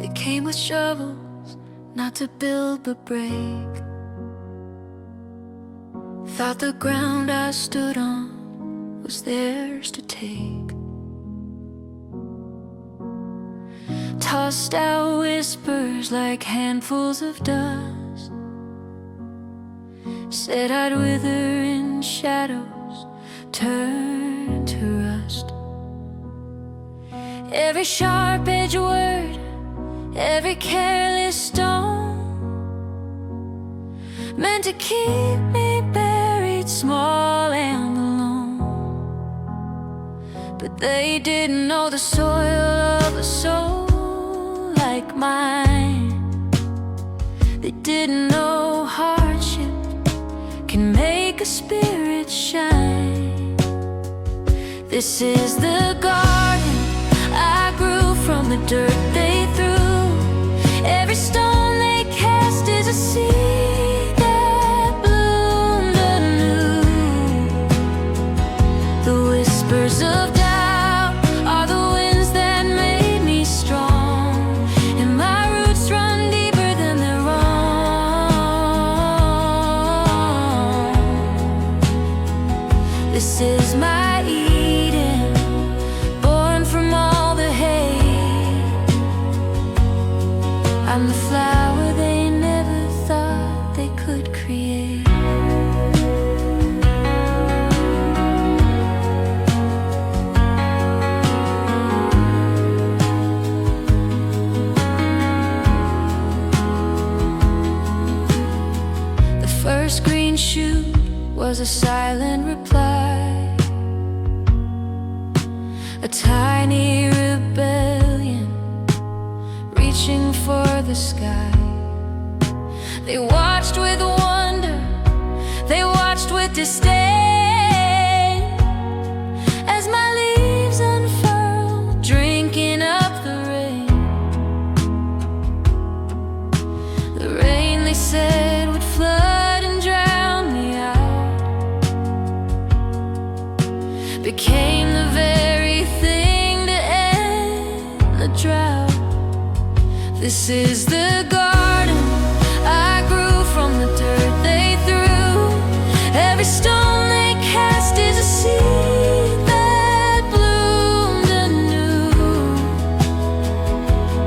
They came with shovels, not to build but break. Thought the ground I stood on was theirs to take. Tossed out whispers like handfuls of dust. Said I'd wither in shadows, turn to rust. Every sharp-edged word, every careless stone, meant to keep me buried small and alone. But they didn't know the soil of a soul like mine. They didn't know hardship can make a spirit shine. This is the garden I grew from the dirt they threw. Every stone they cast is a seed that bloomed anew. The whispers of doubt are the winds that made me strong, and my roots run deeper than their own. This is my Eden, born from all the hate. I'm the flower they never thought they could create. The first green shoot was a silent reply, a tiny rebellion reaching for the sky. They watched with wonder, they watched with disdain, as my leaves unfurled, drinking up the rain. The rain they said would flood and drown me out became the very thing to end the drought. This is the garden I grew from the dirt they threw. Every stone they cast is a seed that bloomed anew.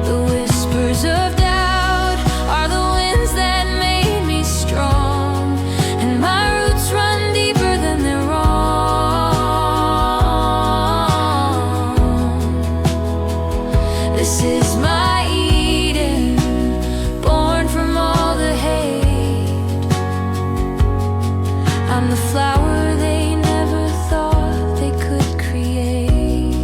The whispers of doubt are the winds that made me strong, and my roots run deeper than their own. This is my I'm the flower they never thought they could create.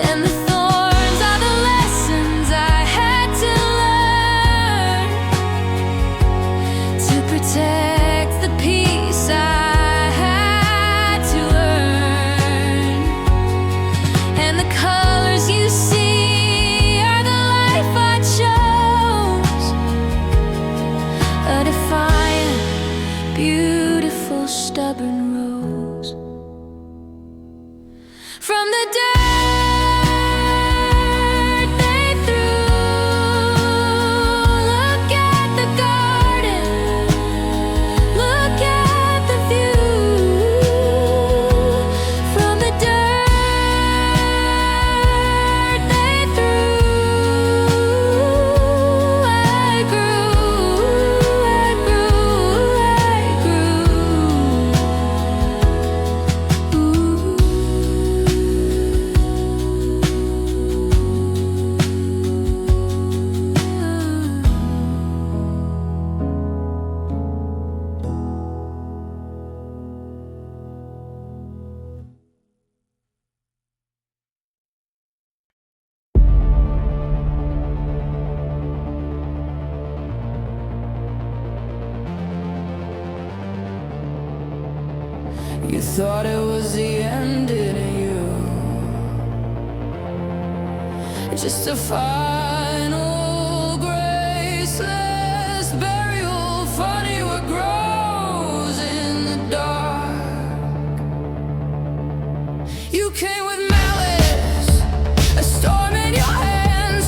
And the thorns are the lessons I had to learn to protect the peace I had to earn. And the colors you see are the life I chose, a defiant, beautiful, stubborn rose. From the dirt they threw, look at the garden, look at the view. From the dirt they threw, I grew, I grew, I grew. You thought it was the end, didn't you? Just a final graceless burial. Funny what grows in the dark. You came with malice, a storm in your hands.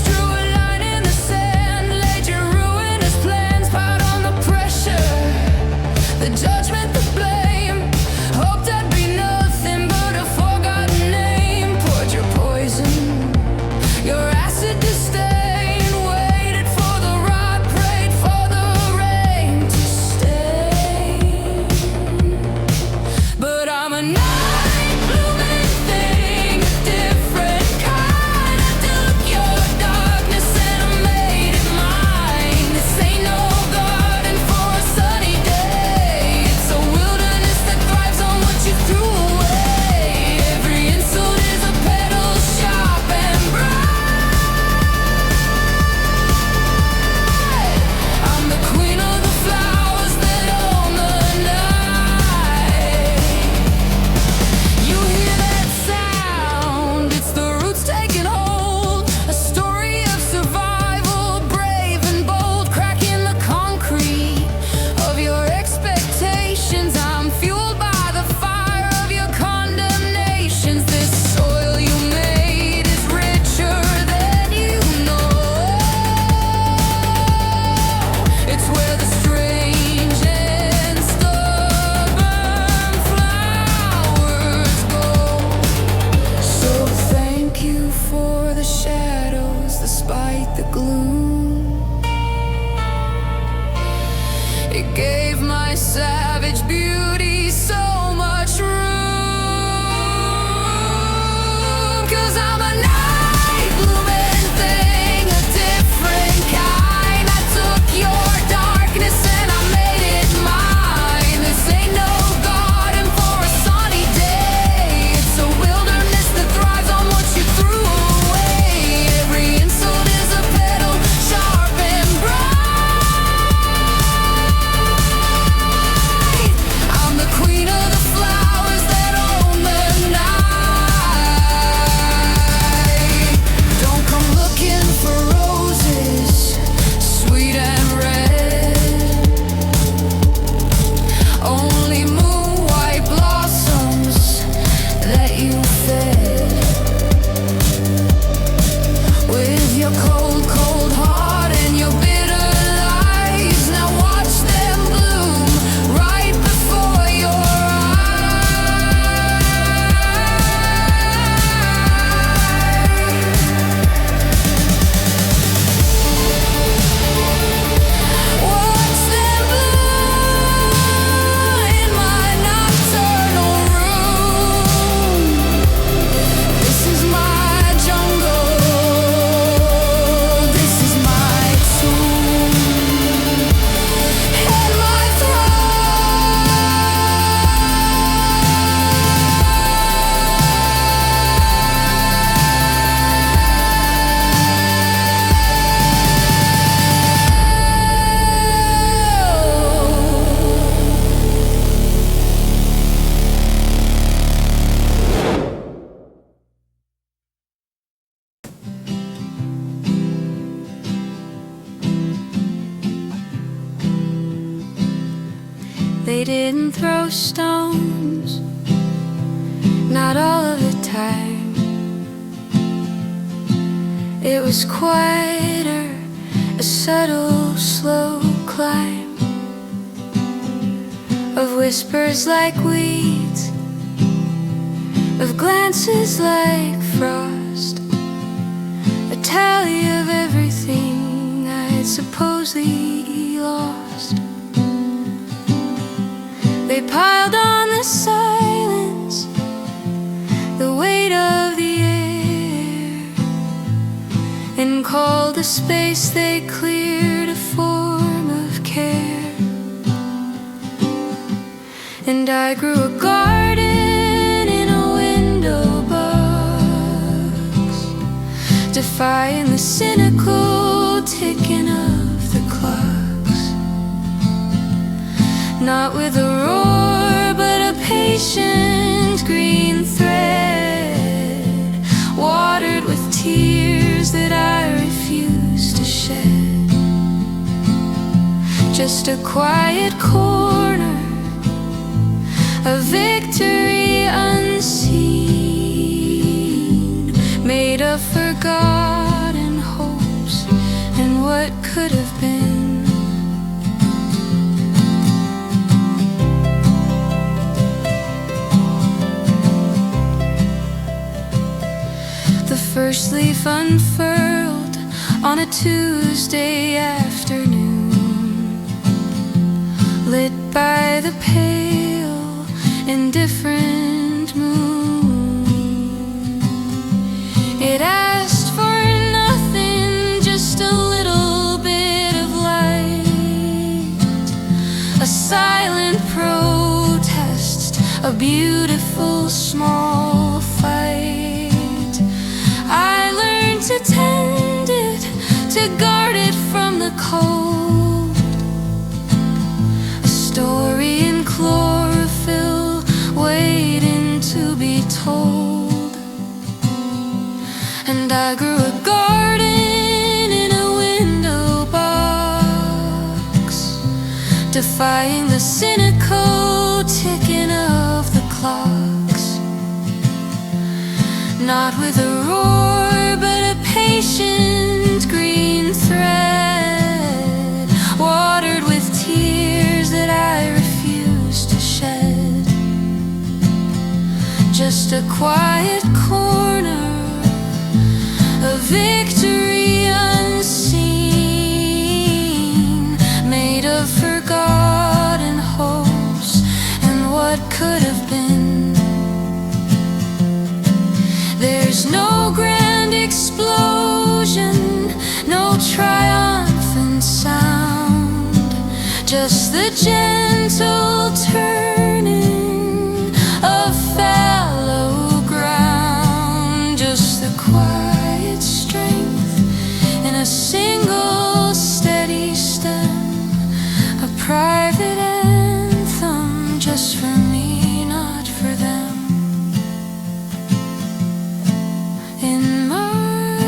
They didn't throw stones, not all of the time. It was quieter, a subtle, slow climb of whispers like weeds, of glances like frost, a tally of everything I'd supposedly lost. They piled on the silence, the weight of the air, and called the space they cleared a form of care. And I grew a garden in a window box, defying the cynical ticking of the clocks. Not with a roar, but a patient green thread, watered with tears that I refuse to shed. Just a quiet corner, a victory unseen, made of forgotten hopes and what could have been. The first leaf unfurled on a Tuesday afternoon, lit by the pale, indifferent moon. It asked for nothing, just a little bit of light, a silent protest, a beautiful small fight. I learned to tend it, to guard it from the cold, a story in chlorophyll waiting to be told. And I grew a garden in a window box, defying the cynical ticking of the clocks. Not with a roar, but a patient green thread, watered with tears that I refuse to shed. Just a quiet corner, a victory unseen, made of forgotten hopes and what could have been. There's no grand explosion, no triumphant sound, just the gentle turning of fallow ground, just the quiet strength in a single steady stem, a private anthem just for me, not for them. In my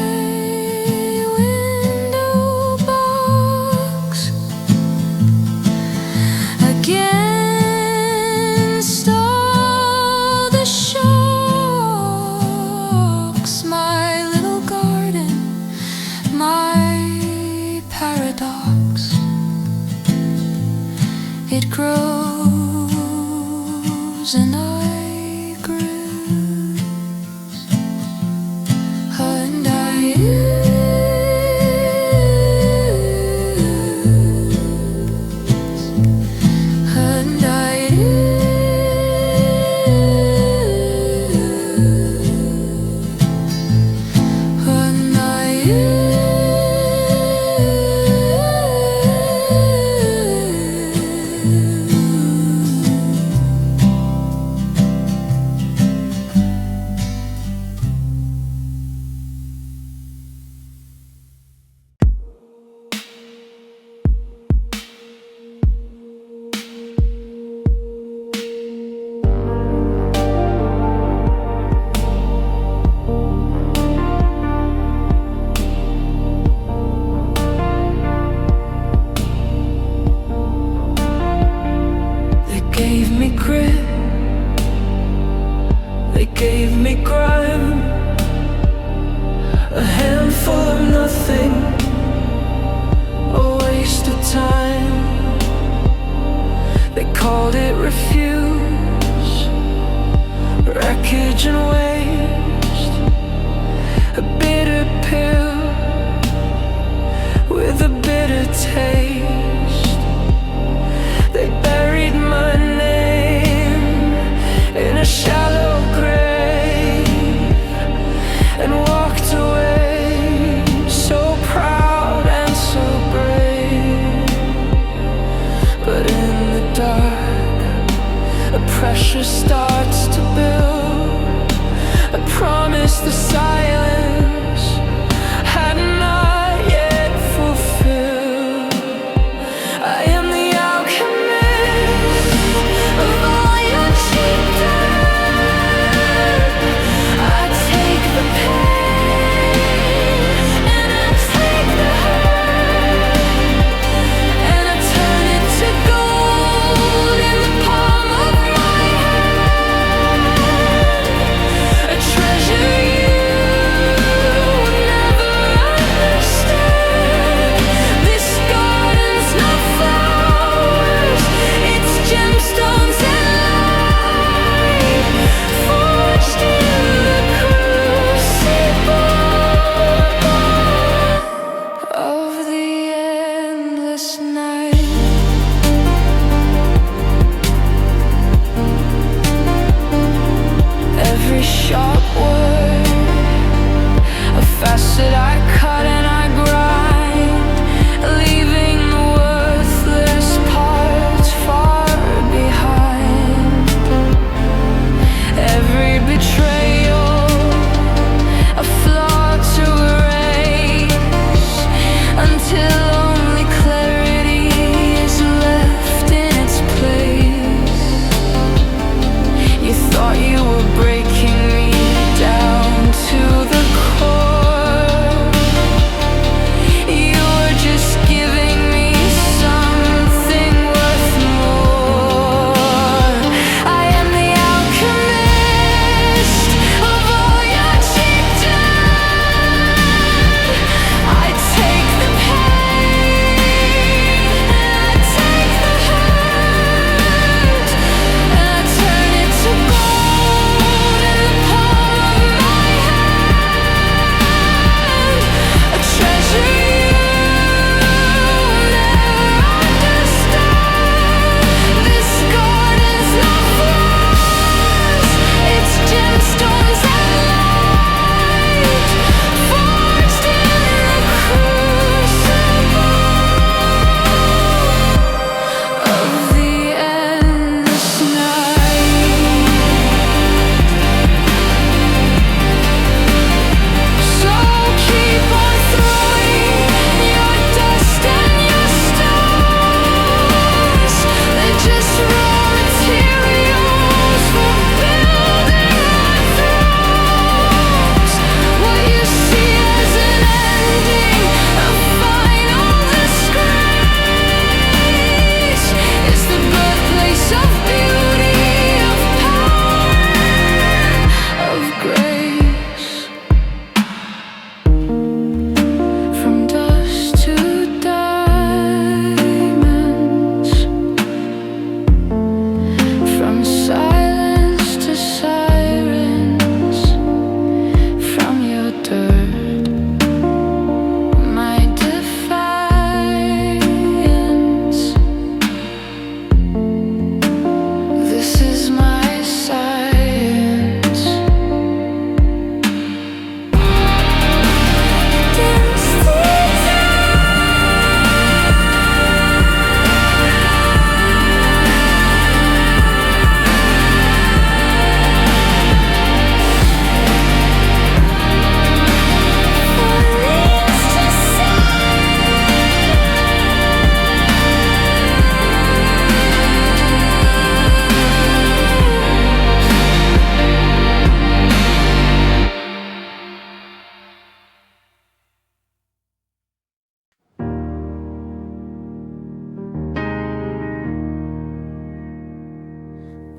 window box, against all the shocks, my little garden, my paradox. It grows and I grew. And I and I and I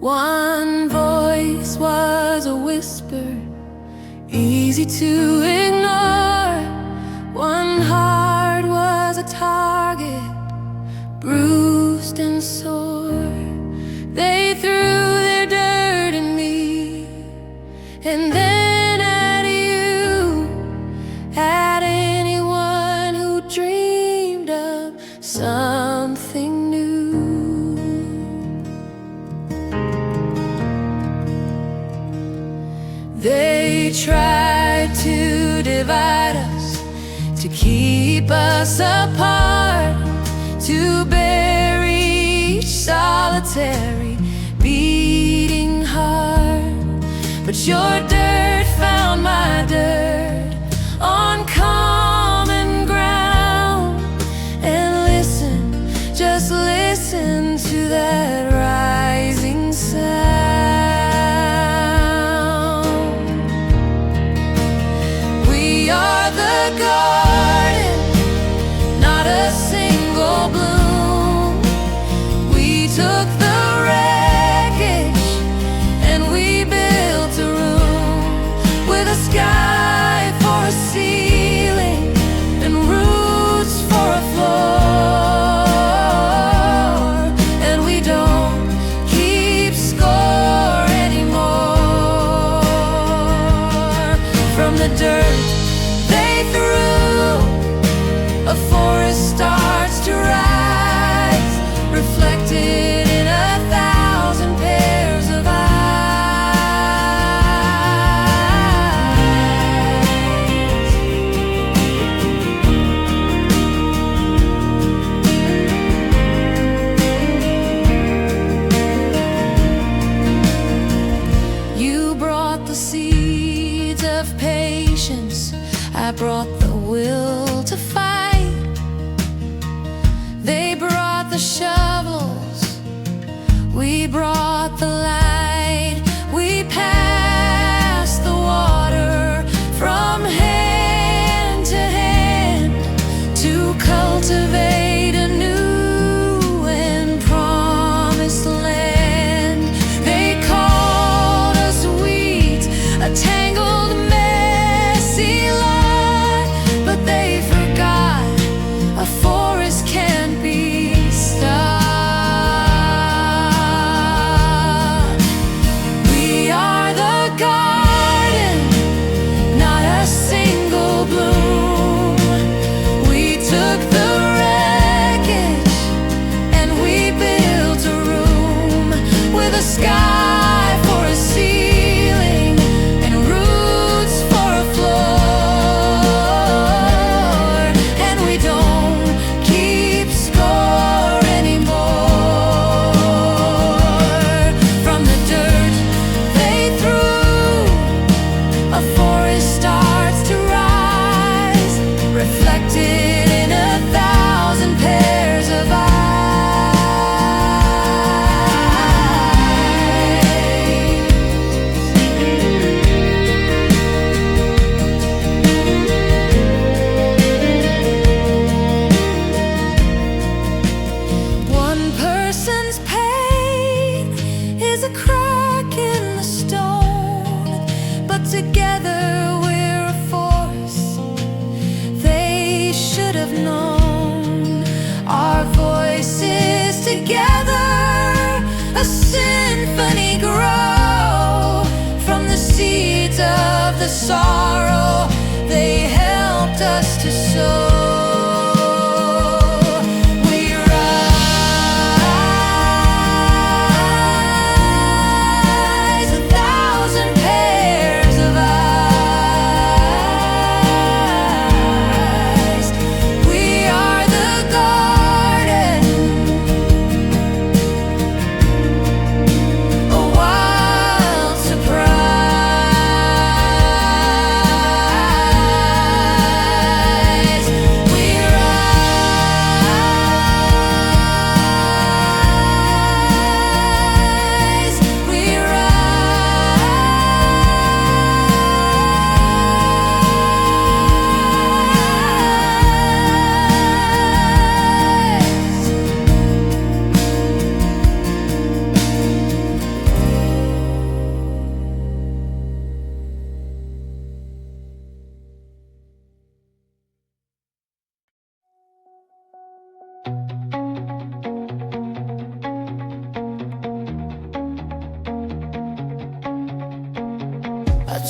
One voice was a whisper, easy to ignore. One heart was a target, bruised and sore. They threw their dirt at me, and then at you, at anyone who dreamed of something new. They tried to divide us, to keep us apart, to bury each solitary beating heart. But your dirt found my dirt on common ground. And listen, just listen to that rising sound. We are the garden, not a single bloom. We took the wreckage and we built a room with a sky for a ceiling and roots for a floor. And we don't keep score anymore. From the dirt they threw, a forest starts to rise, reflected in 1,000 pairs of eyes. You brought the seeds of patience, I brought the will to fight. They brought the shovels, we brought the light. We passed the water from hand to hand to cultivate a new and promised land. They called us wheat, a tangled, messy lot, but they forgot a forest can't be stopped. We are the garden, not a single bloom. We took the wreckage and we built a room with a sky for a ceiling and roots for a floor. And we don't keep score anymore. From the dirt they threw, a forest starts to rise, reflected in 1,000 pairs of eyes. One person's pain is a crack in the stone, but together we're a force. They should have known. Our voices together, a symphony grow from the seeds of the sorrow they helped us to sow. We rise, 1,000 pairs of eyes. We are the garden, a wild surprise.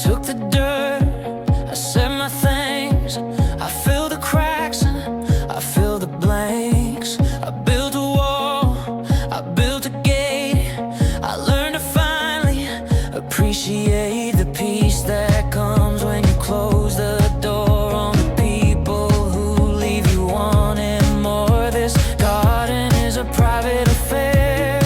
took the dirt, I said my things, I filled the cracks, I filled the blanks. I built a wall, I built a gate. I learned to finally appreciate the peace that comes when you close the door on the people who leave you wanting more. This garden is a private affair,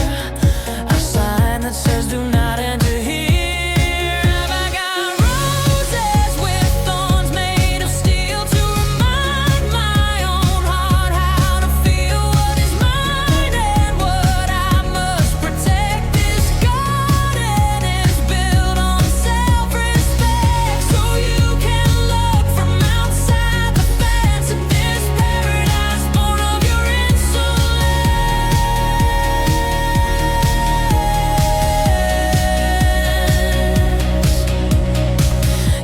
a sign that says do not enter here. I got roses with thorns made of steel to remind my own heart how to feel what is mine and what I must protect. This garden is built on self-respect, so you can look from outside the fence at this paradise born of your insolence.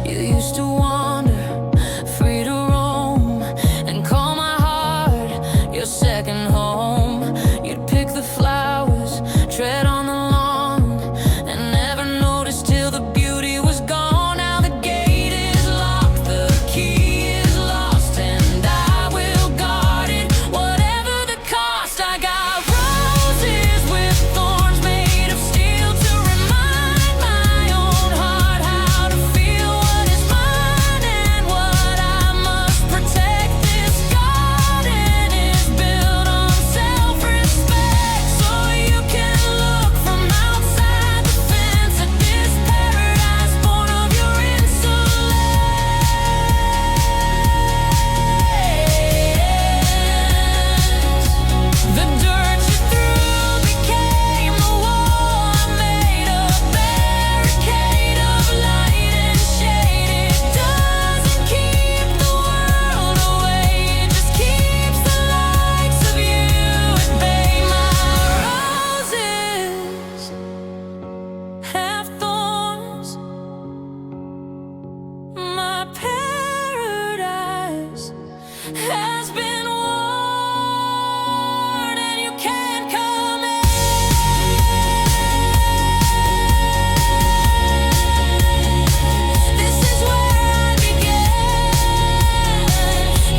You used to wander, free to roam, and call my heart your second home. You'd pick the flowers, tread on the lawn, and never notice till the beauty was gone. Now the gate is locked, the key is lost, and I will guard it, whatever the cost. I got roses with thorns made of steel to remind my own heart how to feel what is mine and what I must protect. This garden is built on self-respect, so you can look from outside the fence at this paradise born of your insolence. The dirt you threw became the wall I made, a barricade of light and shade. It doesn't keep the world away, it just keeps the likes of you at bay. My roses have thorns, my paradise has been worn, and you can't come in. This is where I began,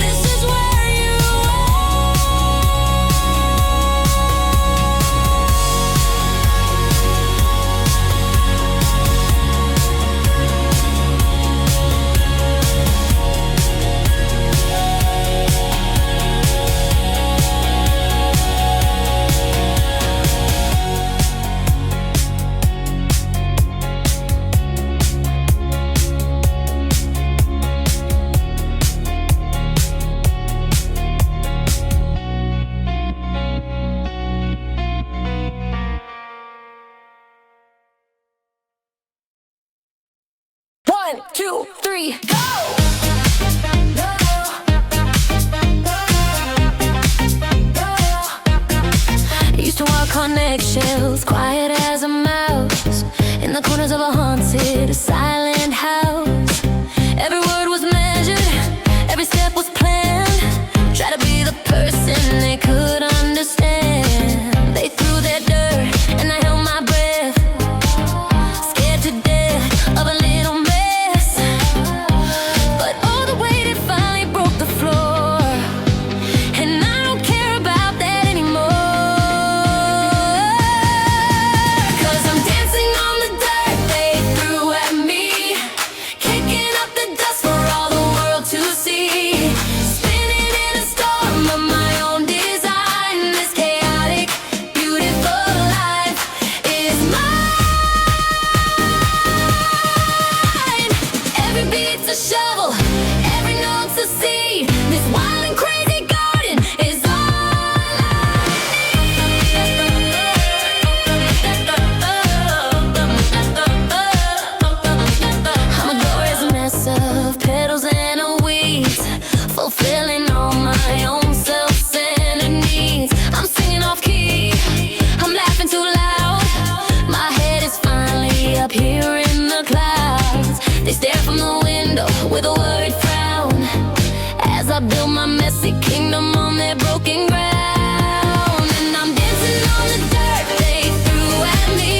this is where you One, two, three, go! Used to walk on eggshells, quiet as a mouse, in the corners of a haunted, silent house. Every word was measured, every step was planned. Try to be the person they could understand. They threw their dirt and I held my breath, scared to death of a little mess. But all the weight, it finally broke the floor, and I don't care about that anymore. 'Cause I'm dancing on the dirt they threw at me, kicking up the dust for all the world to see. Spinning in a storm of my own design. This chaotic, beautiful life is mine. Every beat's a shovel, every note's a seed. This wild and crazy garden is all I need. I'm a glorious mess of petals and a weeds, fulfilling all my own self-centered needs. I'm singing off key, I'm laughing too loud. My head is finally up here in the clouds. They stare from the window with a worried frown as I build my messy kingdom on their broken ground. And I'm dancing on the dirt they threw at me,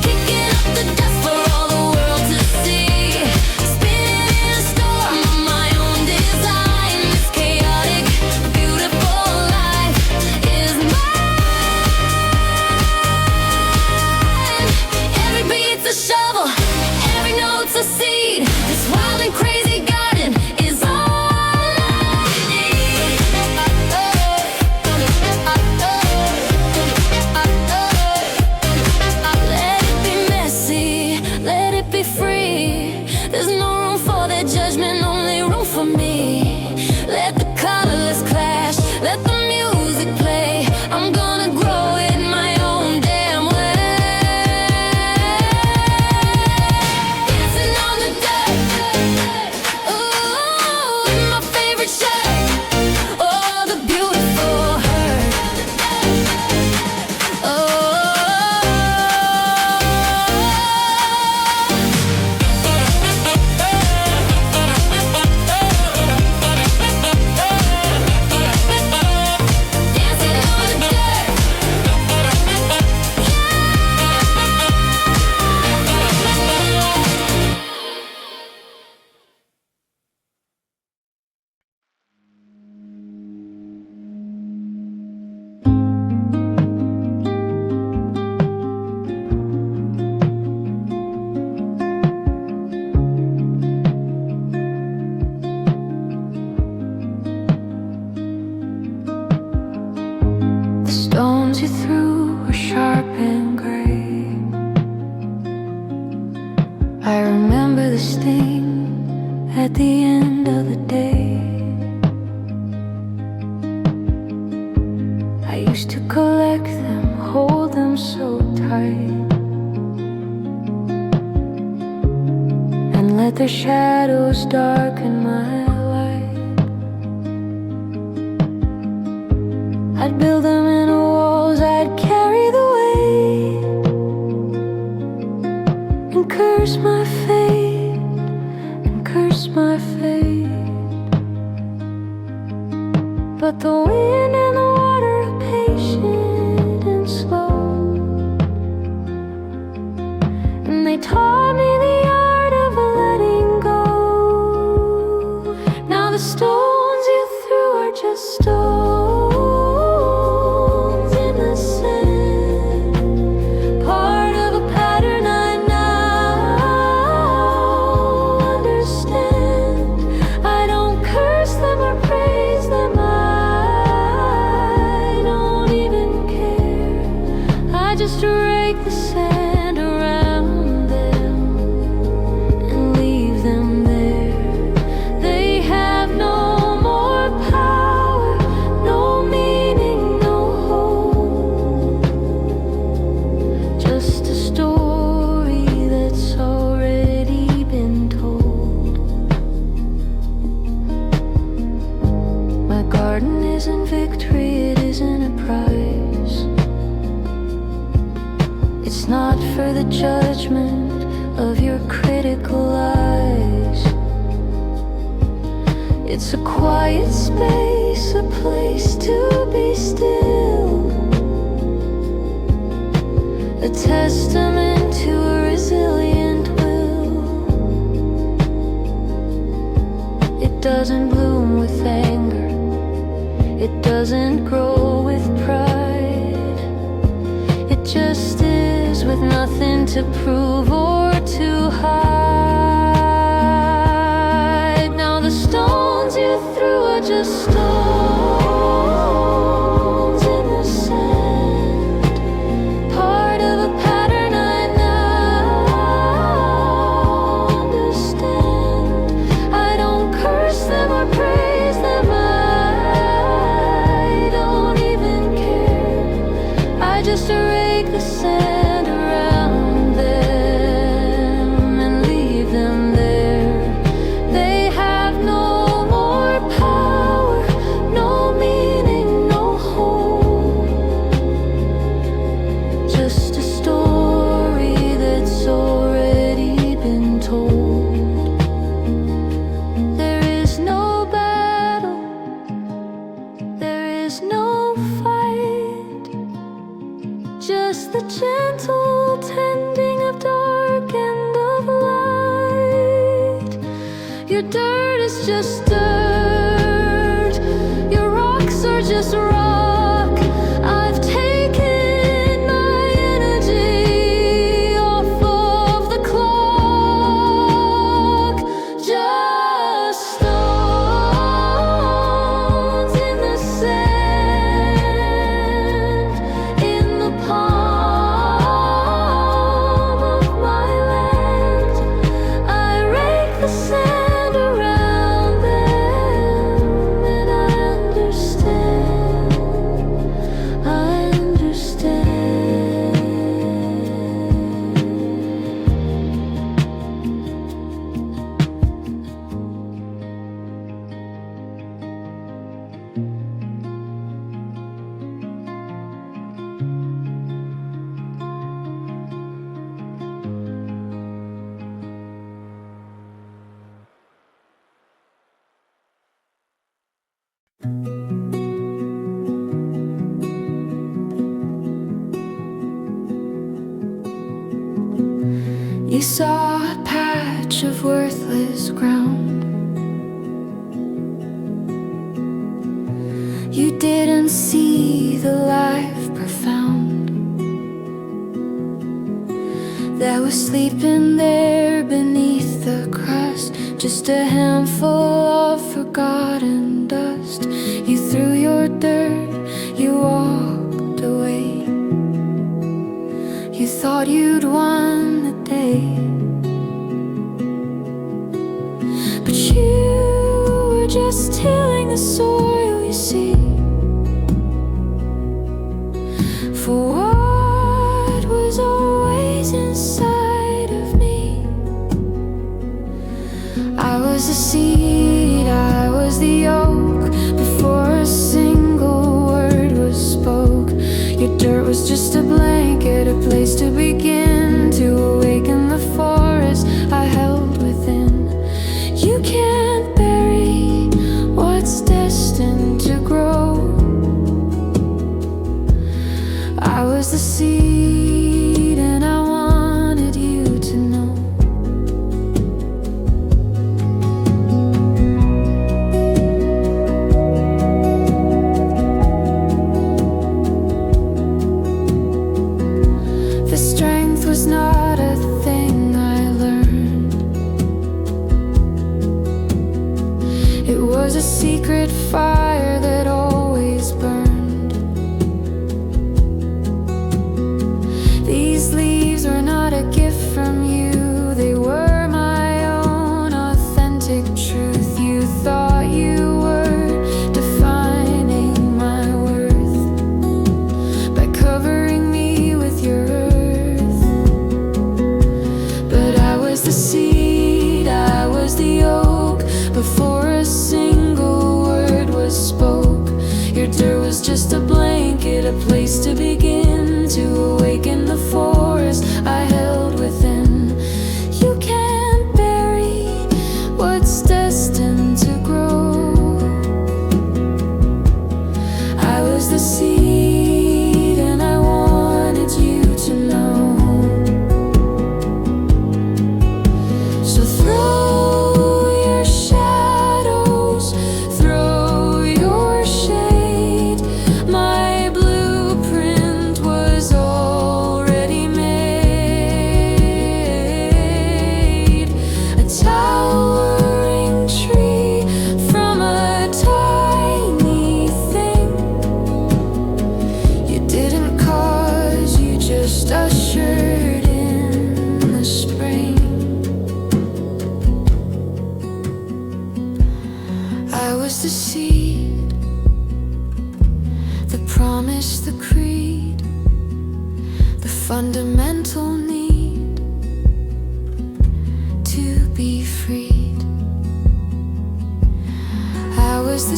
kicking up the dust for all the world to see. wish to collect them, hold them so tight, and let their shadows darken my light. I'd build them in walls, I'd carry the weight, and curse my fate, and curse my fate. But the wind and the water are patient and slow, and they taught me the art of letting go. Now the stones you threw are just stones in the sand, part of a pattern I now understand. I don't curse them or praise them, just rake the sand around them and leave them there. They have no more power, no meaning, no hope. Just a story that's already been told. My garden isn't victory, it isn't a prize. It's not for the judgment of your critical eyes. It's a quiet space, a place to be still, a testament to a resilient will. It doesn't bloom with anger, it doesn't grow with pride. It just is, with nothing to prove or to hide. Now the stones you threw are just stones in the sand, part of a pattern I now understand. I don't curse them or praise them, I don't even care. I just rake the sand around them and leave them there. They have no more power, no meaning, no hope. Just a story that's already been told. There is no battle, there is no fight, just the gentle tending of dark and of light. Your dirt is just dirt, your rocks are just rock. I've taken my energy off of the clock. Just stones in the sand, in the palm of my land. I rake the sand around them, and I understand, I understand. You saw a patch of worthless ground. You didn't see the life profound that was sleeping there beneath the crust. Just a handful of forgotten dust. You threw your dirt, you walked away. You thought you'd won the day, but you were just tilling the soil, you see. was just a blanket, a place to begin, to awaken the forest I held within. You can't bury what's destined to grow. I was the seed and I wanted you to know. The strength was not a thing I learned. It was a secret fire that always burned. These leaves were not a gift from you, they were my own authentic truth. You thought you were defining my worth by covering me with your earth. But I was the seed, I was the oak, before a single word was spoke. Your dirt was just a blanket, a place to begin, to awaken the forest I held within. You can't bury what's destined to grow. I was the seed and I wanted you to know. So throw your shadows, throw your shade. My blueprint was already made. A towering tree from a tiny thing. You didn't cause, you just ushered in the spring. I was the seed, the promise, the creed, the fundamental need to be freed. I was the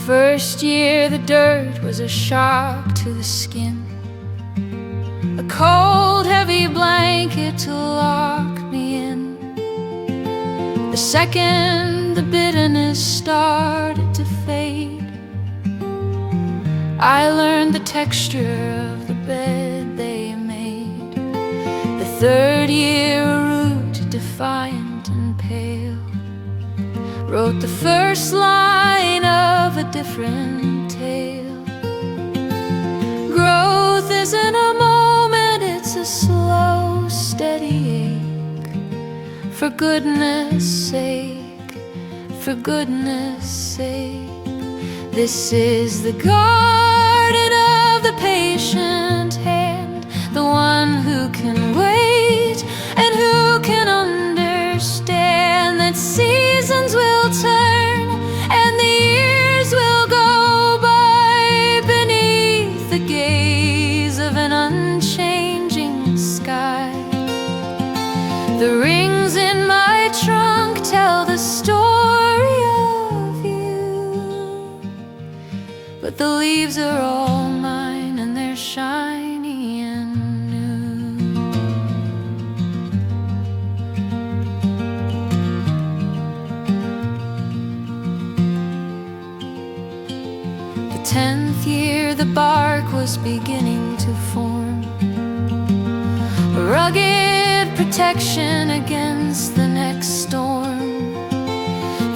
first year, the dirt was a shock to the skin, a cold, heavy blanket to lock me in. The second, the bitterness started to fade. I learned the texture of the bed they made. The third year, a root defiant and pale, wrote the first line of a different tale. Growth isn't a moment, it's a slow, steady ache. For goodness sake, for goodness sake, this is the garden of the patient hand, the one who can wait and who can understand that seasons will turn and the years will go by beneath the gaze of an unchanging sky. The rings in my trunk tell the story of you, but the leaves are all mine and they're shiny and new. The 10th year the bark was beginning to form, a rugged protection against the next storm.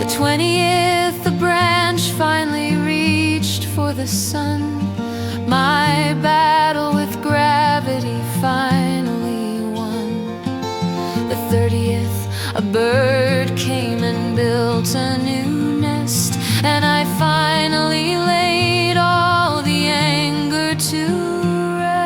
The 20th the branch finally reached for the sun. My battle with gravity finally won. The 30th a bird came and built a new nest, and I finally laid all the anger to rest.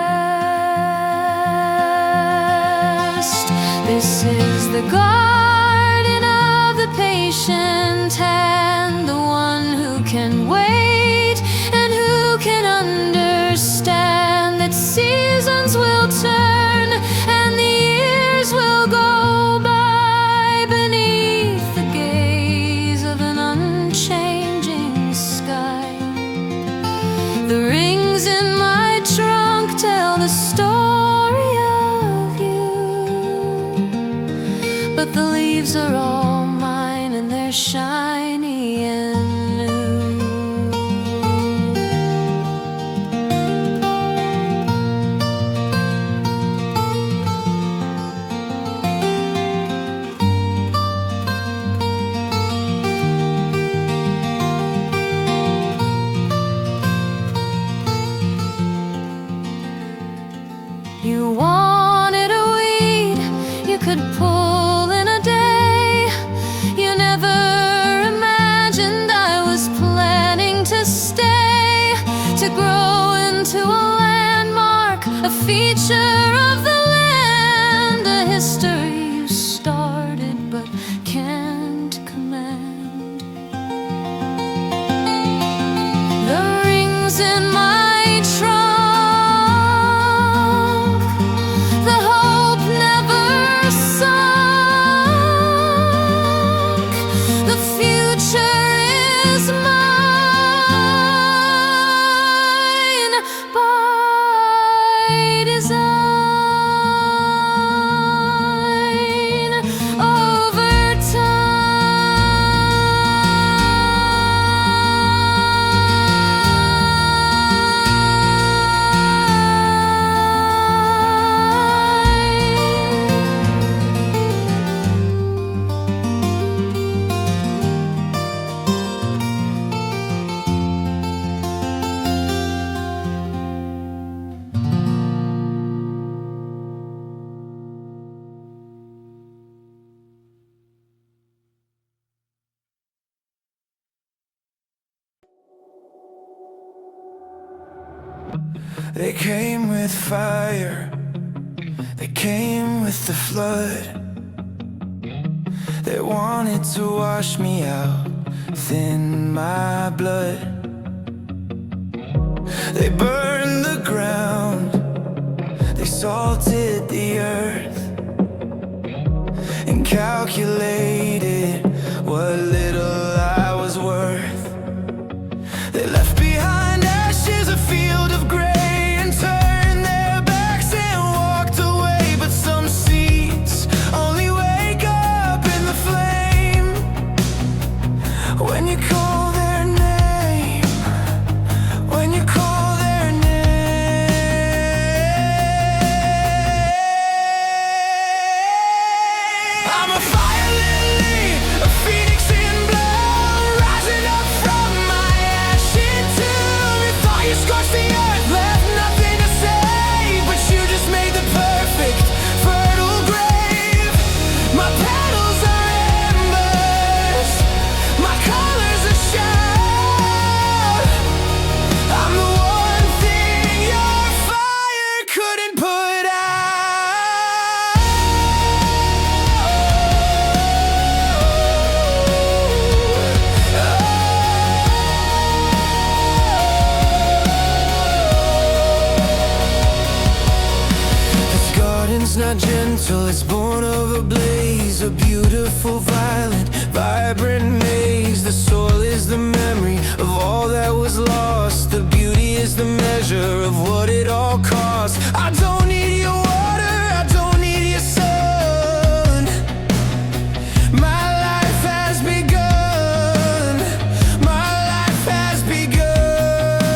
This is the garden of the patient and the one who can wait and who can understand that seasons will turn and the years will go by beneath the gaze of an unchanging sky. The rings in my trunk tell the story of you, but the leaves are all mine and they're shiny and new. You wanted a weed you could pull in a day. You never imagined I was planning to stay, to grow into a landmark, a feature of the land, a history you started but can't command. The rings in my trunk, the hope never sunk. The future is mine by design. Over They came with fire, they came with the flood. They wanted to wash me out, thin my blood. They burned the ground, they salted the earth, and calculated what little I was worth. They left behind ashes, a field of gray, and turned their backs and walked away. But some seeds only wake up in the flame when you call their name, when you call their name. I'm a fire lily, a phoenix in blood, rising up from my ashes tomb. You thought you scorched the earth, left nothing to say, but you just made the perfect fertile grave. My petals are embers, my colors are shout. I'm the one thing your fire couldn't put out. This garden's not gentle, it's born of a blaze, a beautiful violet, vibrant maze. The soil is the memory of all that was lost. The beauty is the measure of what it all cost. I don't need your water, I don't need your sun. My life has begun, my life has begun.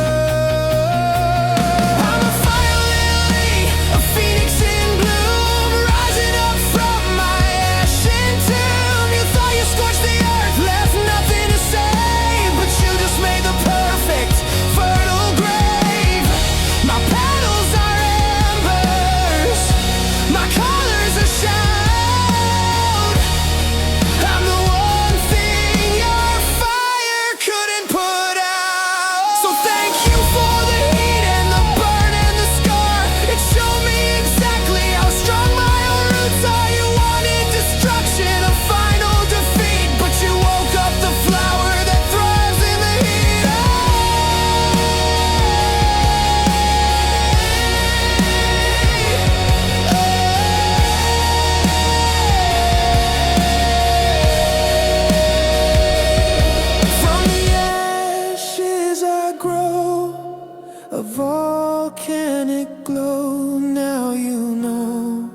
volcanic glow. Now you know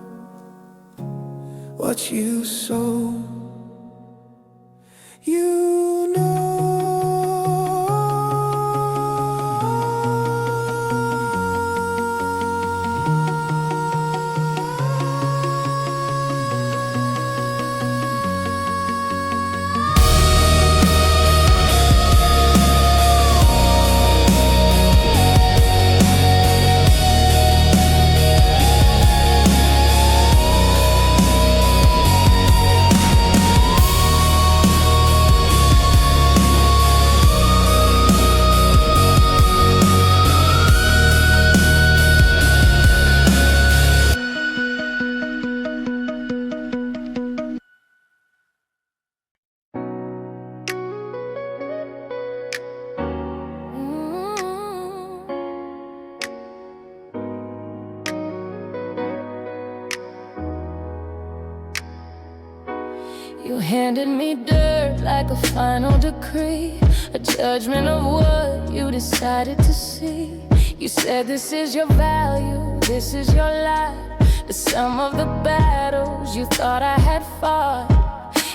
what you sow. You know. You handed me dirt like a final decree, a judgment of what you decided to see. You said this is your value, this is your life, the sum of the battles you thought I had fought.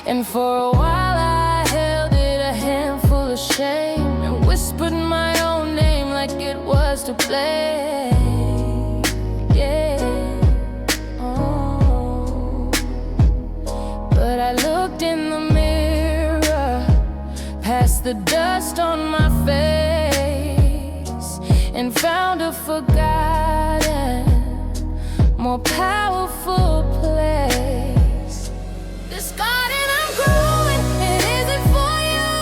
And for a while I held it a handful of shame and whispered my own name like it was to blame. Yeah. But I looked in the mirror, past the dust on my face, and found a forgotten, more powerful place. This garden I'm growing, it isn't for you.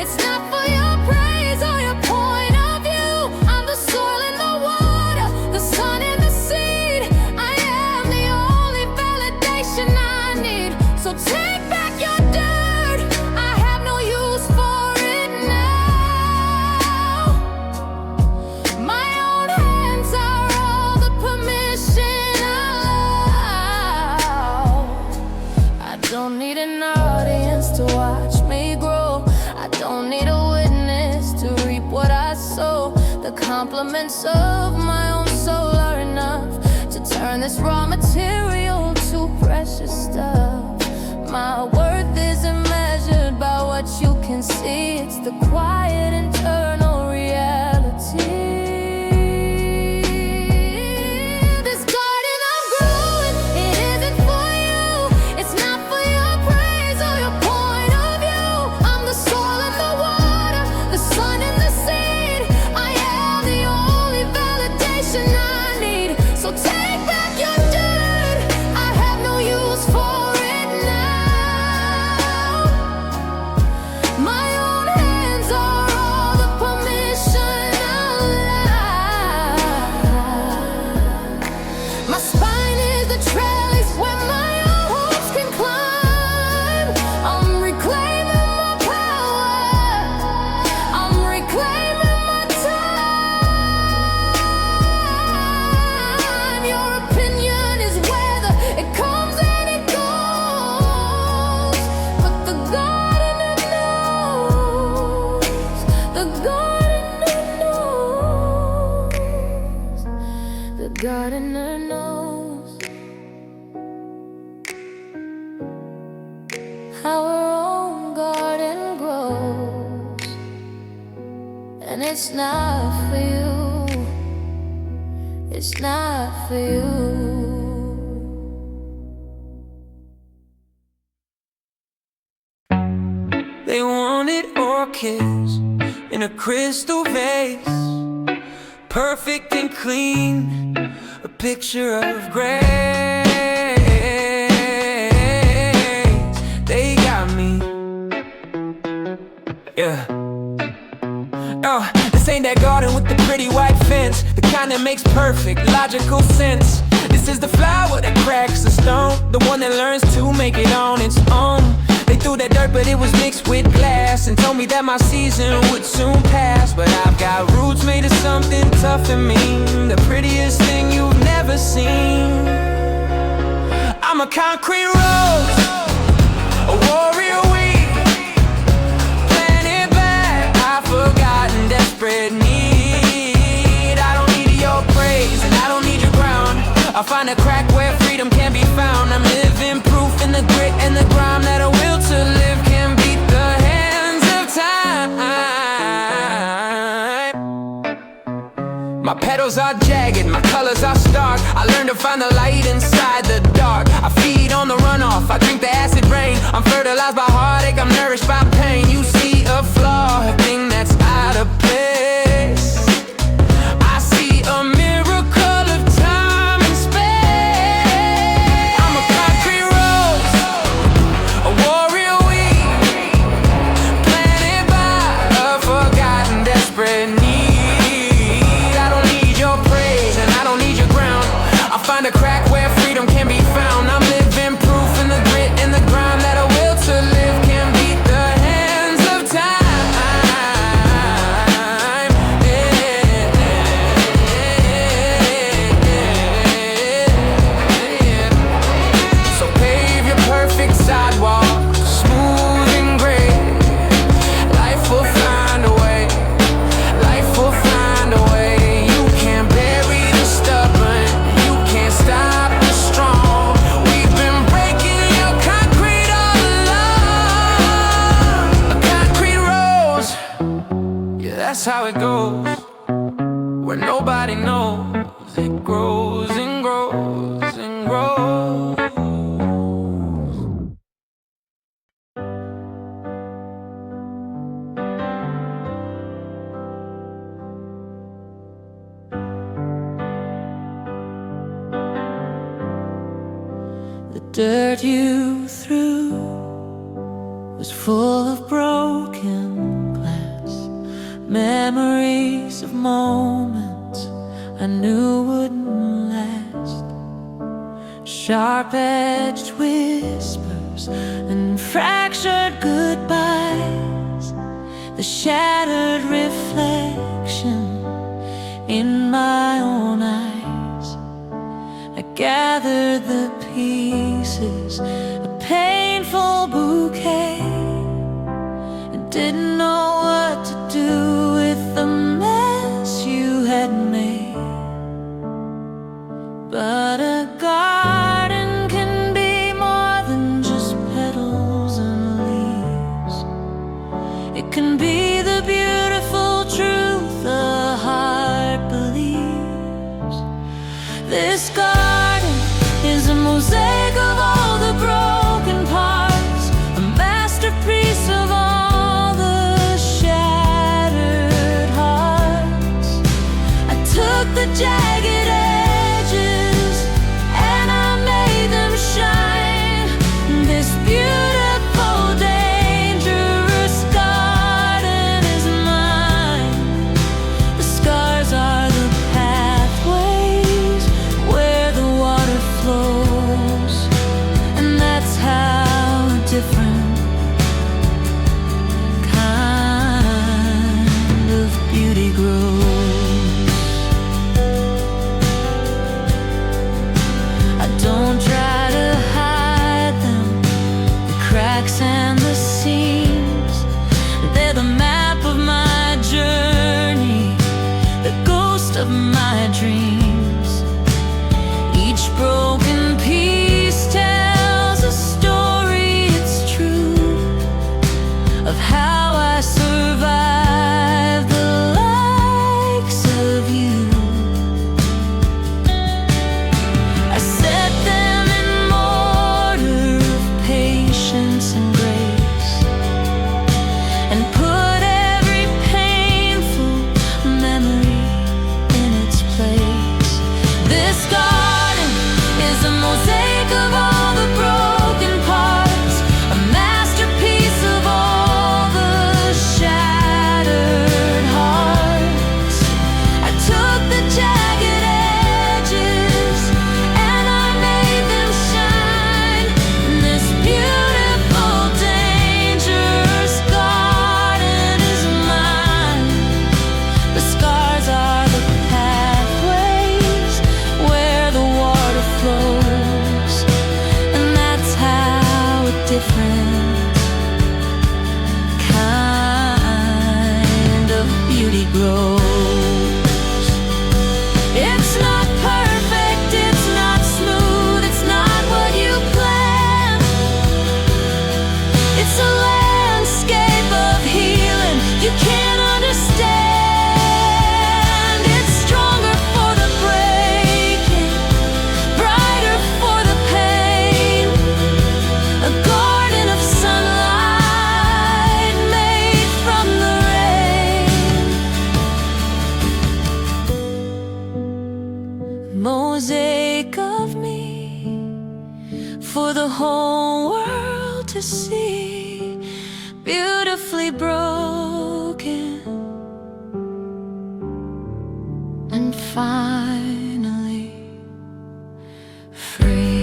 It's not for your praise or your point of view. I'm the soil and the water, the sun and the seed. I am the only validation I need. So take back your dirt, I have no use for it now. My own hands are all the permission allowed. I don't need an audience to watch me grow. I don't need a witness to reap what I sow. The compliments of my own soul are enough to turn this raw material to precious stuff. My worth isn't measured by what you can see. It's the quiet internal reality. This garden I'm growing, it isn't for you. It's not for your praise or your point of view. I'm the soil and the water, the sun and the seed. I am the only validation I need. So take back your dirt, I have no use for it now. My own hands are all the permission allowed. My spine is the trellis where my own hopes can climb. I'm reclaiming my power, I'm reclaiming my time. Your opinion is weather, it comes and it goes. But the gardener knows, the gardener knows, the gardener knows how our own garden grows. And it's not for you, it's not for you. They wanted orchids in a crystal vase, perfect and clean, a picture of grace. They got me, yeah. Oh, this ain't that garden with the pretty white fence, the kind that makes perfect, logical sense. This is the flower that cracks the stone, the one that learns to make it on its own. They threw that dirt, but it was mixed with glass, and told me that my season would soon pass. But I've got roots made of something tough and mean, the prettiest thing you've never seen. I'm a concrete rose, a warrior weed, planted back, I've forgotten desperate need. I don't need your praise. I find a crack where freedom can be found. I'm living proof in the grit and the grime that a will to live can beat the hands of time. My petals are jagged, my colors are stark. I learn to find the light inside the dark. I feed on the runoff, I drink the acid rain. I'm fertilized by heartache, I'm nourished by pain. You see a flaw, a thing that's out of place. I see a miracle of time and space. I'm a concrete rose, a warrior weed, planted by a forgotten desperate need. I don't need your praise and I don't need your ground. I find a crack where freedom can be found. I'm living proof in the grit and the grime that a will to live can beat the hands of time. So pave your perfect sidewalk, smooth and gray. Life will find a way, life will find a way. You can't bury the stubborn, you can't stop the strong. We've been breaking your concrete all along. A concrete rose, yeah, that's how it goes. Where nobody knows, it grows and grows and grows. The dirt you threw was full of broken glass, memories of moments I knew wouldn't last, sharp-edged whispers and fractured goodbyes, the shattered reflection in my own eyes. I gathered the pieces, a painful bouquet, and didn't know what to do with the mess you had made. But a garden can be more than just petals and leaves. It can be the beautiful truth the heart believes. This garden is a mosaic of all the broken parts, a masterpiece of all the shattered hearts. I took the jagged edges and I made them shine. This beautiful, dangerous garden is mine. The scars are the pathways where the water flows, and that's how a different kind of beauty grows. I don't try to hide them, the cracks and the seams. They're the map of my journey, the ghost of my dreams. Each broken piece tells a story, it's true, of how I survived the likes of you. I set them in mortar of patience and grace, and put every painful memory in its place. This garden is a mosaic of all the broken parts, a masterpiece of all the shattered hearts. I took the jagged edges and I made them shine. This beautiful, dangerous garden is mine. The scars are the pathways where the water flows, and that's how a different kind of beauty grows. It's not perfect, it's not the whole world to see, beautifully broken, and finally free.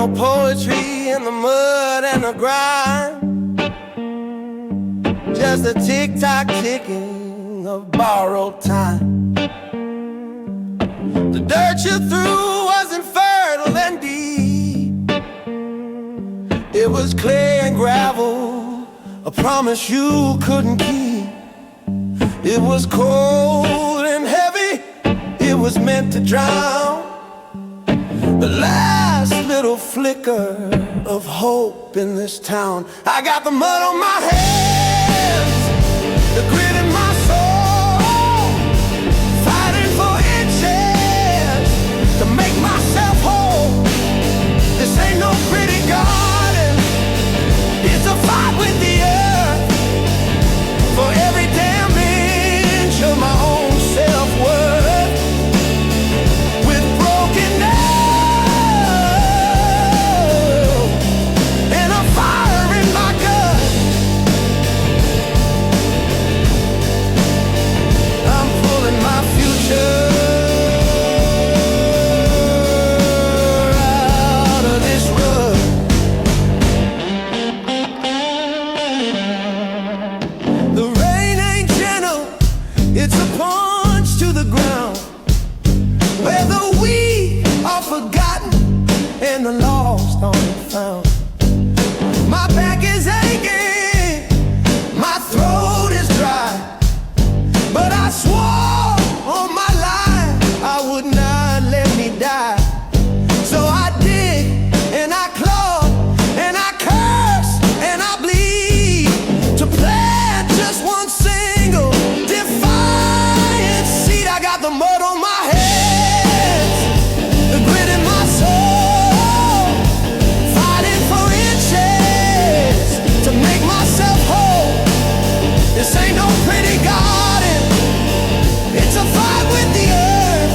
no poetry in the mud and the grind, just a tick-tock ticking of borrowed time. The dirt you threw wasn't fertile and deep. It was clay and gravel, a promise you couldn't keep. It was cold and heavy, it was meant to drown. The last little flicker of hope in this town. I got the mud on my hands, the grit in my soul, fighting for inches to make myself whole. This ain't no pretty garden, it's a fight with the earth for every damn inch of my own self-worth. With broken nails and a fire in my gut, I'm pulling my future out of this rut. The rain ain't gentle, it's a punch to the ground, where the weak are forgotten and the lost aren't found. My back is aching, my throat is dry, but I swore on my life I would not let me die. So I dig and I claw and I curse and I bleed to plant just one single defiant seed. I got the mud on my hands, the grit in my soul, fighting for inches to make myself whole. This ain't no pretty garden, it's a fight with the earth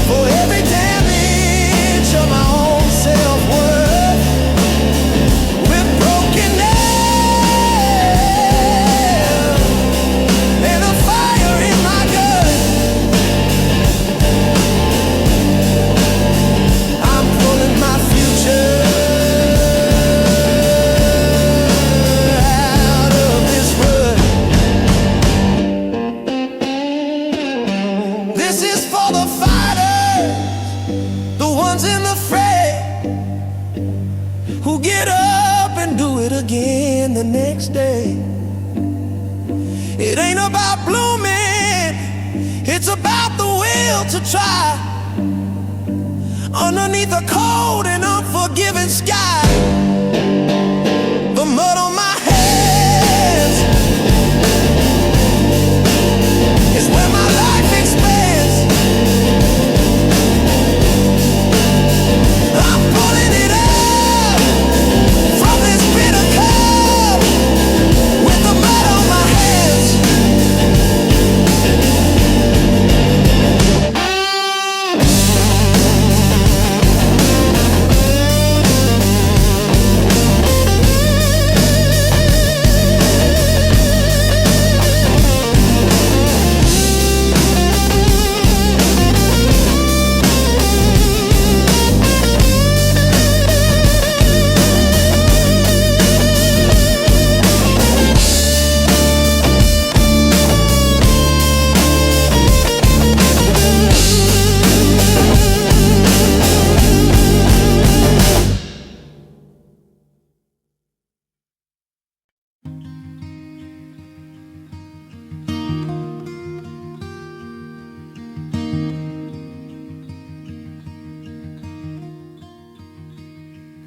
for every damn inch of my own self-worth. With broken nails and a fire in my gut, I'm pulling my future out of this rut. This is for the fighters, the ones in the fray, who get up and do it again the next day. It ain't about blooming, it's about the will to try underneath a cold and unforgiving sky. The mud on my hands is where my life expands. I'm pulling it out from this bitter cup with the mud on my hands.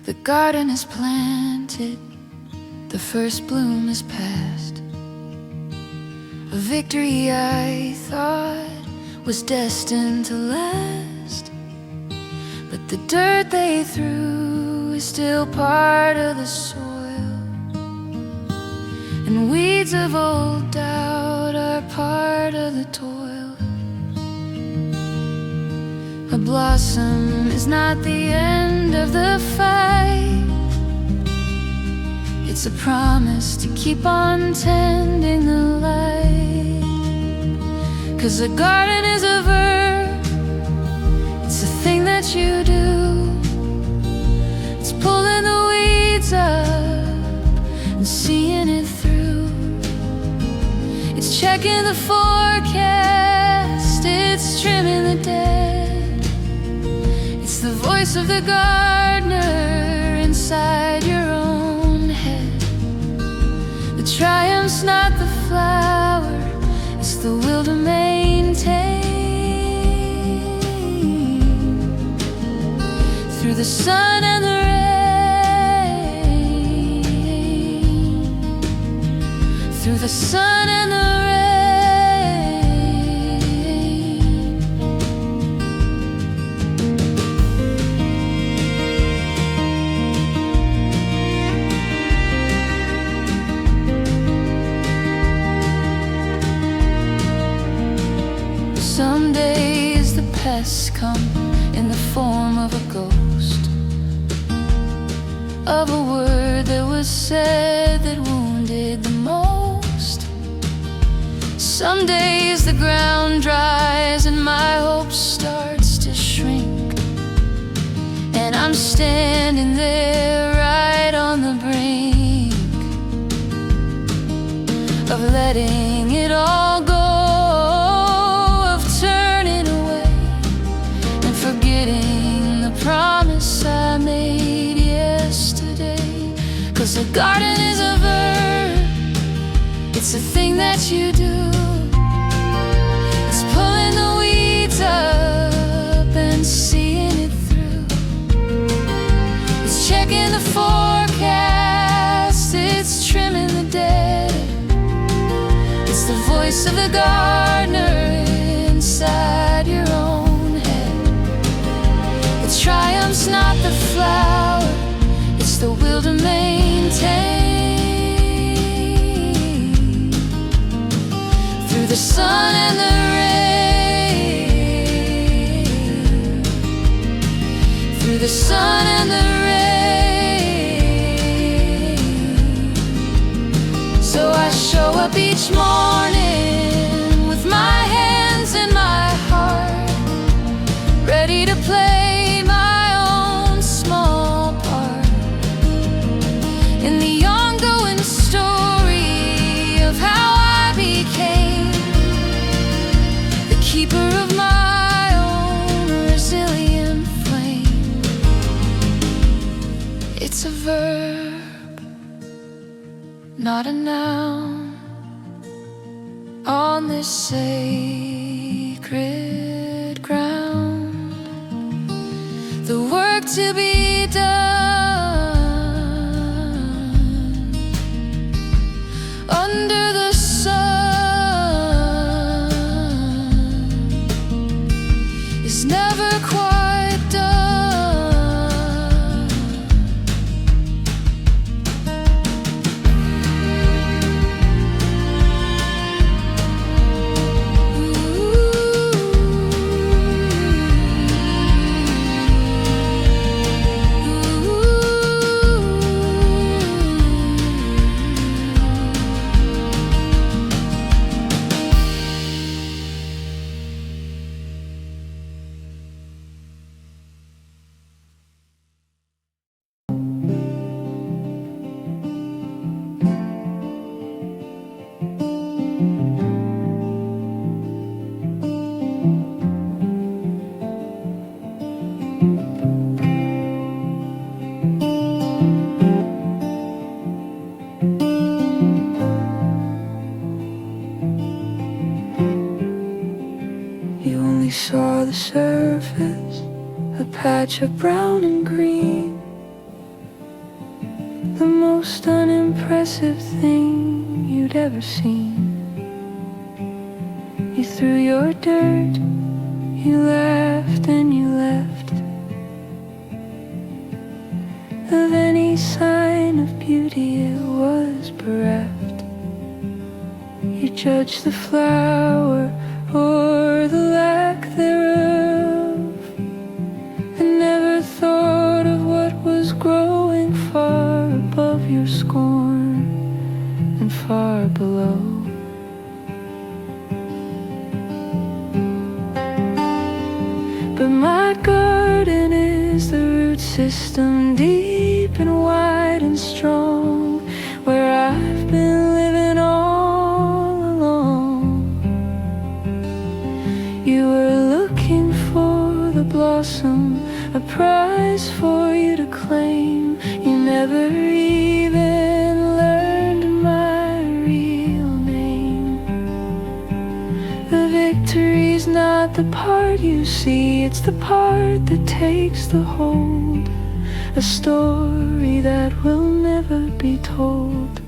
The garden is planted, the first bloom is past. A victory I thought was destined to last. But the dirt they threw is still part of the soil, and weeds of old doubt are part of the toil. A blossom is not the end of the fight, it's a promise to keep on tending the light. 'Cause a garden is a verb, it's a thing that you do pulling the weeds up and seeing it through. It's checking the forecast, it's trimming the dead. It's the voice of the gardener inside your own head. The triumph's not the flower, it's the will to maintain. Through the sun and the rain, through the sun and the rain. Some days the pests come in the form of a ghost, of a word that was said that wounded the most. Some days the ground dries and my hope starts to shrink, and I'm standing there right on the brink of letting it all go, of turning away and forgetting the promise I made yesterday. 'Cause a garden is a verb, it's a thing that you do. It's pulling the weeds up and seeing it through. It's checking the forecast, it's trimming the dead. It's the voice of the gardener inside your own head. It triumph's not the flower, it's the will to maintain. Through the sun and the rain, through the sun and the rain. So I show up each morning with my hands in my heart, ready to play my own small part in the ongoing story of how I became the keeper of my own resilient flame. It's a verb, not a noun, on this sacred ground. The work to be done under the sun is never quite done. You only saw the surface, a patch of brown and green, the most unimpressive thing you'd ever seen. You threw your dirt, you laughed and you left of any sign of beauty. It was bereft. You judged the flower or the lack thereof, and never thought of what was growing far above your scorn and far below. But my garden is the root system deep and wide and strong, where I've been living all along. You were looking for the blossom, a prize for you to claim. You never even learned my real name. The victory's not the part you see, it's the part that takes the hold. A story that will never be told.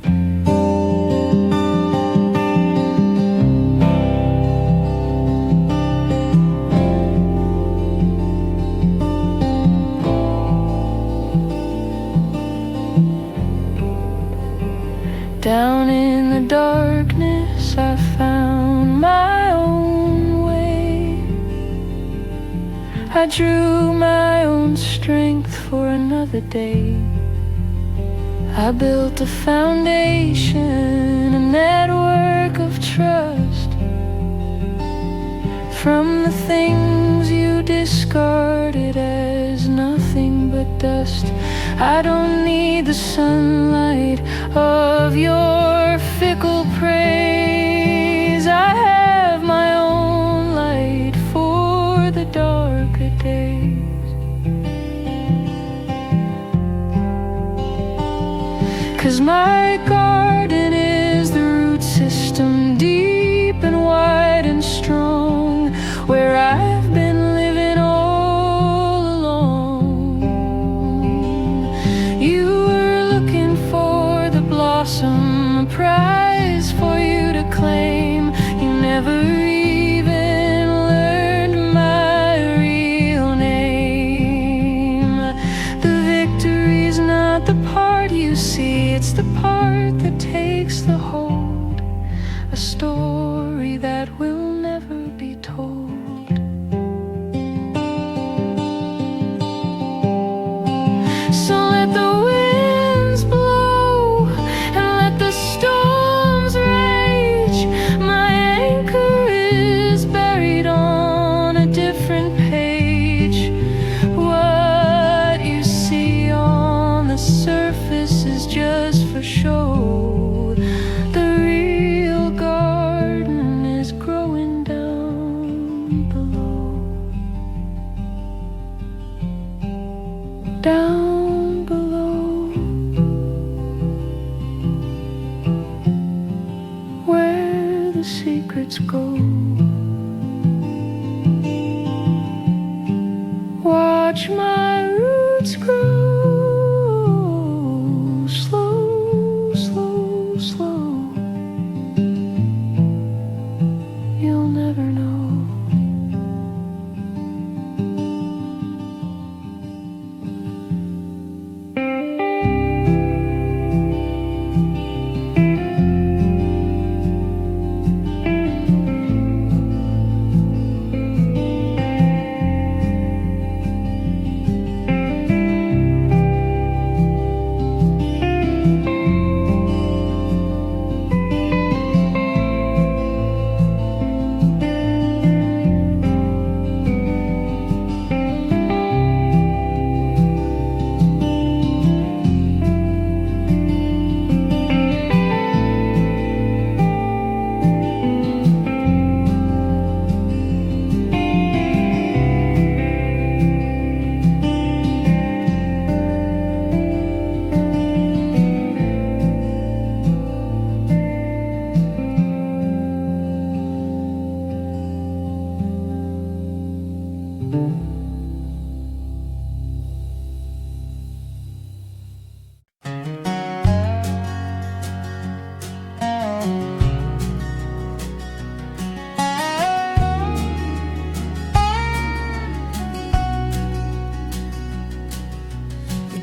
Down in the darkness I found my own way. I drew my own strength for another day. I built a foundation, a network of trust. From the things you discarded as nothing but dust. I don't need the sunlight of your fickle praise. I have my own light for the darker days. 'Cause my garden is the root system, deep and wide and strong, where I've been living all along. You were looking for the blossom, a prize for you to claim. You never even learned my real name. The victory's not the part you see, it's the part that takes the hold. A story that will never be told. So let the winds blow and let the storms rage. My anchor is buried on a different page. What you see on the surface is just for show. The real garden is growing down below. Down below, where the secrets go. Watch my roots grow, slow, slow, slow. You'll never know.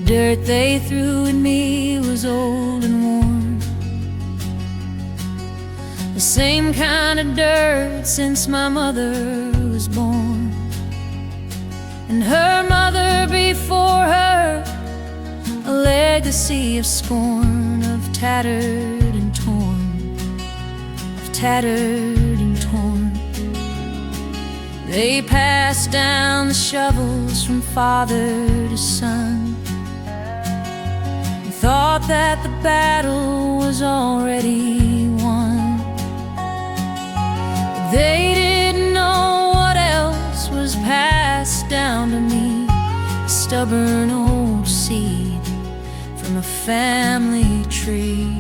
Dirt they threw at me was old and worn, the same kind of dirt since my mother was born, and her mother before her, a legacy of scorn, of tattered and torn, of tattered and torn. They passed down the shovels from father to son, thought that the battle was already won. They didn't know what else was passed down to me, a stubborn old seed from a family tree.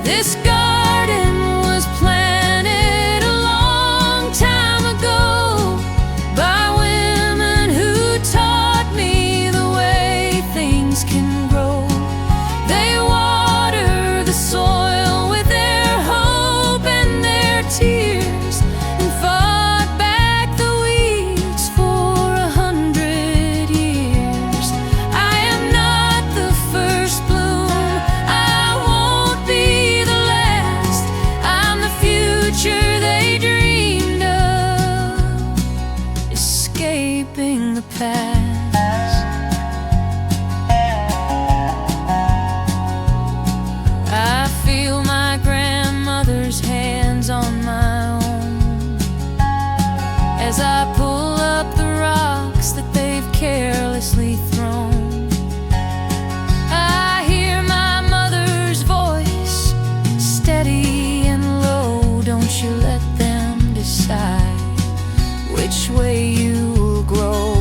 This garden was planted a long time ago by women who taught me the way things can grow. They water the soil with their hope and their tears, and fought back the weeds for 100 years. I am not the first bloom, I won't be the last. I'm the future they dreamed of, escaping the past. I feel my grandmother's hands on my own as I pull up the rocks that they've carelessly thrown. I hear my mother's voice, steady and low. Don't you let them decide which way you will grow.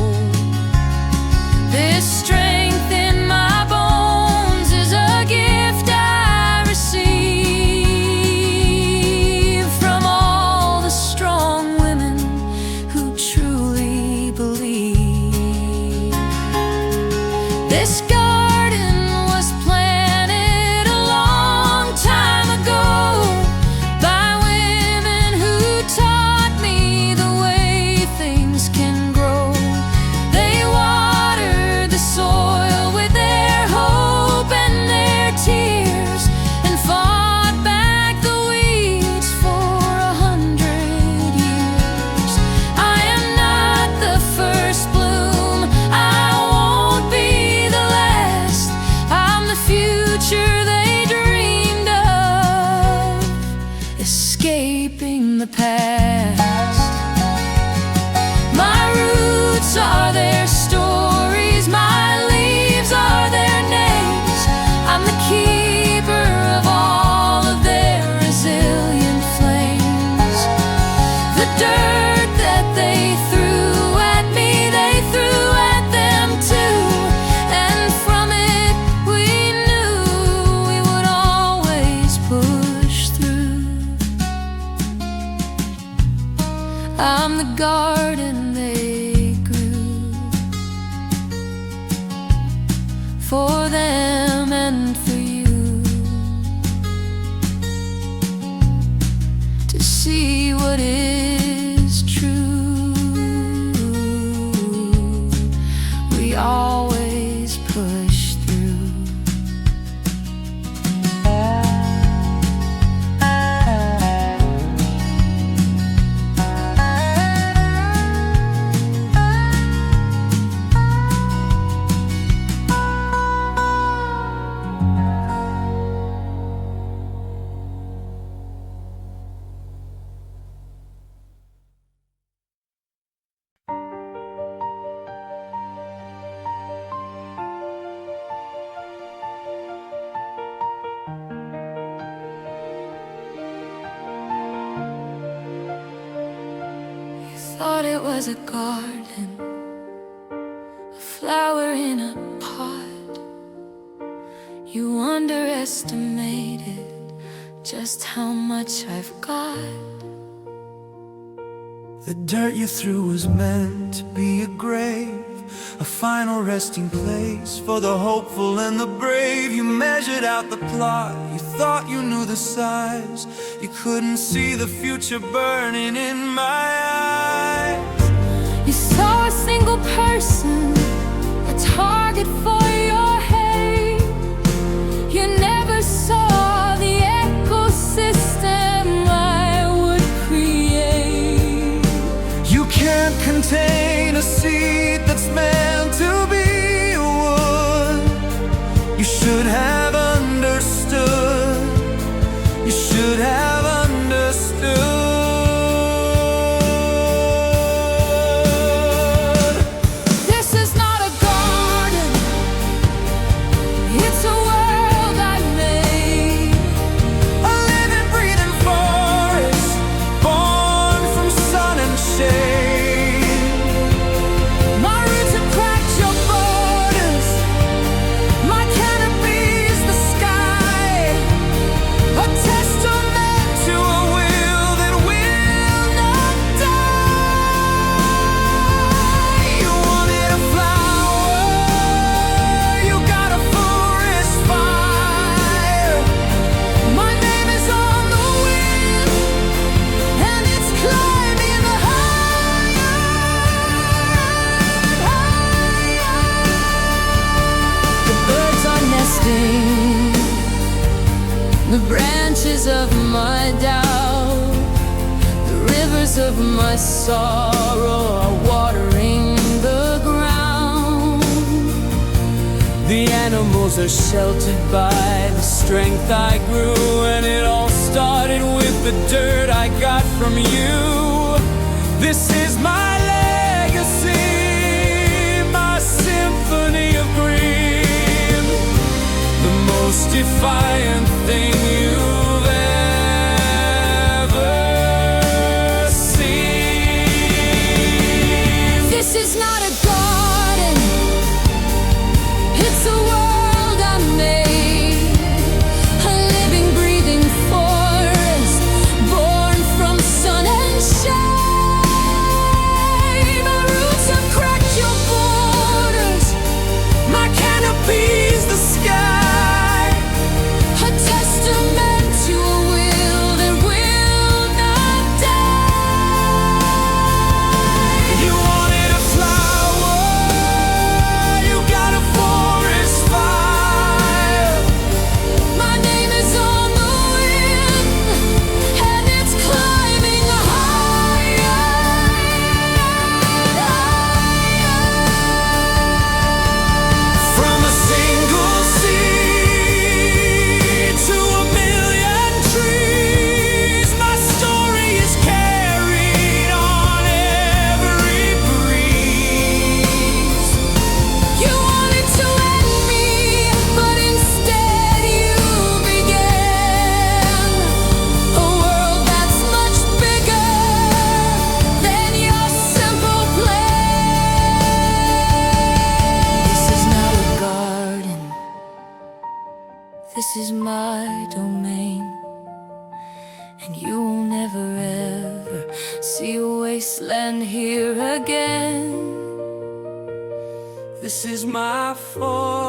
This strength in my bones is a gift I receive from all the strong women who truly believe. This garden was planted a long time ago by women who taught me the way things can grow. They watered the soil with their hope and their tears, and fought back the weeds for 100 years. I am not the first bloom, I won't be the last. I'm the future they dreamed of, escaping the past. My roots are their stories, my leaves are their names. I'm the keeper of all of their resilient flames. The dirt that they threw at me, they threw at them too, and from it we knew we would always push through. I'm the garden they grew, for them and for you, to see what is true. We always push through. Thought it was a garden, a flower in a pot. You underestimated just how much I've got. The dirt you threw was meant to be a grave, a final resting place for the hopeful and the brave. You measured out the plot, you thought you knew the size. You couldn't see the future burning in my eyes. You saw a single person, a target for your hate. You never saw the ecosystem I would create. You can't contain a seed that's meant to be a wood. You should have understood. You should have understood. This is not a garden branches of my doubt, the rivers of my sorrow are watering the ground. The animals are sheltered by the strength I grew, and it all started with the dirt I got from you. This is my legacy, my symphony of green, the most defiant thing you've ever seen. This is not a garden, it's a world I made, a living, breathing forest, born from sun and shade. My roots have cracked your borders, my canopy's the sky, a testament to a will that will not die. You wanted a flower, you got a forest fire. My name is on the wind, and it's climbing higher and higher. From a single seed to a million trees, my story is carried on every breeze. You wanted to end me, but instead you began a world that's much bigger than your simple plan. This is not a garden, this is my domain, and you will never ever see a wasteland here again. This is my forest,